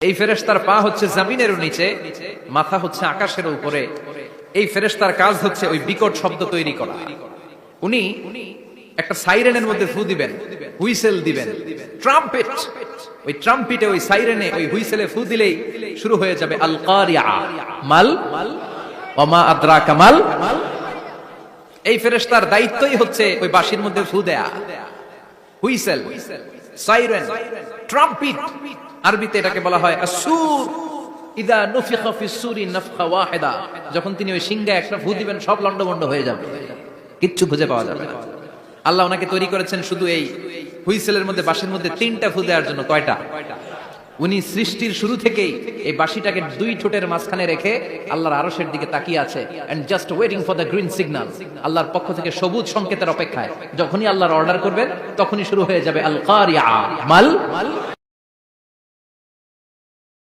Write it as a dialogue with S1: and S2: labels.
S1: এই ফেরেশতার পা হচ্ছে জমিনের নিচে, মাথা হচ্ছে আকাশের উপরে। এই ফেরেশতার কাজ হচ্ছে ওই বিকট শব্দ তৈরি করা। উনি একটা সাইরেনের মধ্যে ফু দিবেন, হুইসেল দিবেন, ট্রাম্পেট। ওই ট্রাম্পিটে, ওই সাইরেনে, ওই হুইসেলে ফু দিলেই শুরু হয়ে যাবে আল কারিয়া, মাল ওমা আদরাকা মাল। এই ফেরেশতার দায়িত্বই হচ্ছে ওই বাঁশির মধ্যে ফু দেয়া, হুইসেল, সাইরেন, ট্রাম্পিট। আরবিতে এটাকে বলা হয় আসুর। ইদা নুফিখা ফিস সূরি নাফখা ওয়াহিদা, যখন তিনি ওই সিংহে একটা ফু দিবেন সব লন্ডভন্ড হয়ে যাবে, কিচ্ছু খুঁজে পাওয়া যাবে না। আল্লাহ ওনাকে তৈরি করেছেন শুধু এই হুইসেলের মধ্যে, বাঁশির মধ্যে 3টা ফু দেওয়ার জন্য। কয়টা? উনি সৃষ্টির শুরু থেকেই এই বাঁশিটাকে 2 ঠোঁটের মাঝখানে রেখে আল্লাহর আরশের দিকে তাকিয়ে আছে, and just waiting for the green signal. আল্লাহর পক্ষ থেকে সবুজ সংকেতের অপেক্ষায়। যখনই আল্লাহর অর্ডার করবেন তখনই শুরু হয়ে যাবে আল কারিয়া, মাল